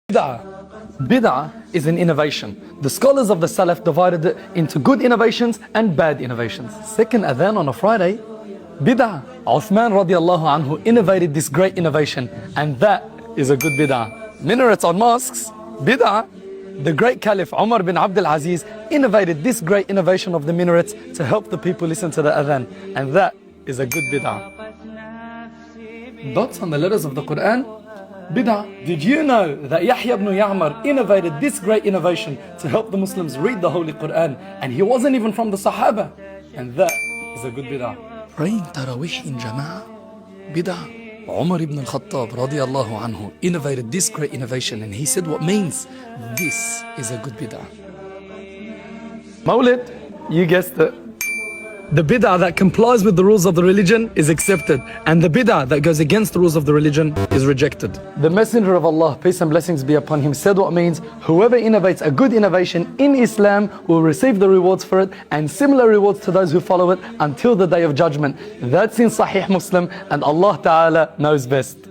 Bid'ah is an innovation. The scholars of the Salaf divided it into good innovations and bad innovations. Second adhan on a Friday, bid'ah. Uthman radiallahu anhu innovated this great innovation, and that is a good bid'ah. Minarets on mosques, bid'ah. The great Caliph Umar bin Abdul Aziz innovated this great innovation of the minarets to help the people listen to the adhan, and that is a good bid'ah. Dots on the letters of the Quran, bid'ah. Did you know that Yahya ibn Ya'mar innovated this great innovation to help the Muslims read the Holy Quran, and he wasn't even from the Sahaba, and that is a good bid'ah. Praying Tarawih in Jama'ah, bid'ah. Umar ibn al-Khattab radiallahu anhu innovated this great innovation, and he said what means this is a good bid'ah. Mawlid, you guessed it. The bid'ah that complies with the rules of the religion is accepted, and the bid'ah that goes against the rules of the religion is rejected. The Messenger of Allah, peace and blessings be upon him, said what means whoever innovates a good innovation in Islam will receive the rewards for it, and similar rewards to those who follow it until the day of judgment. That's in Sahih Muslim, and Allah Ta'ala knows best.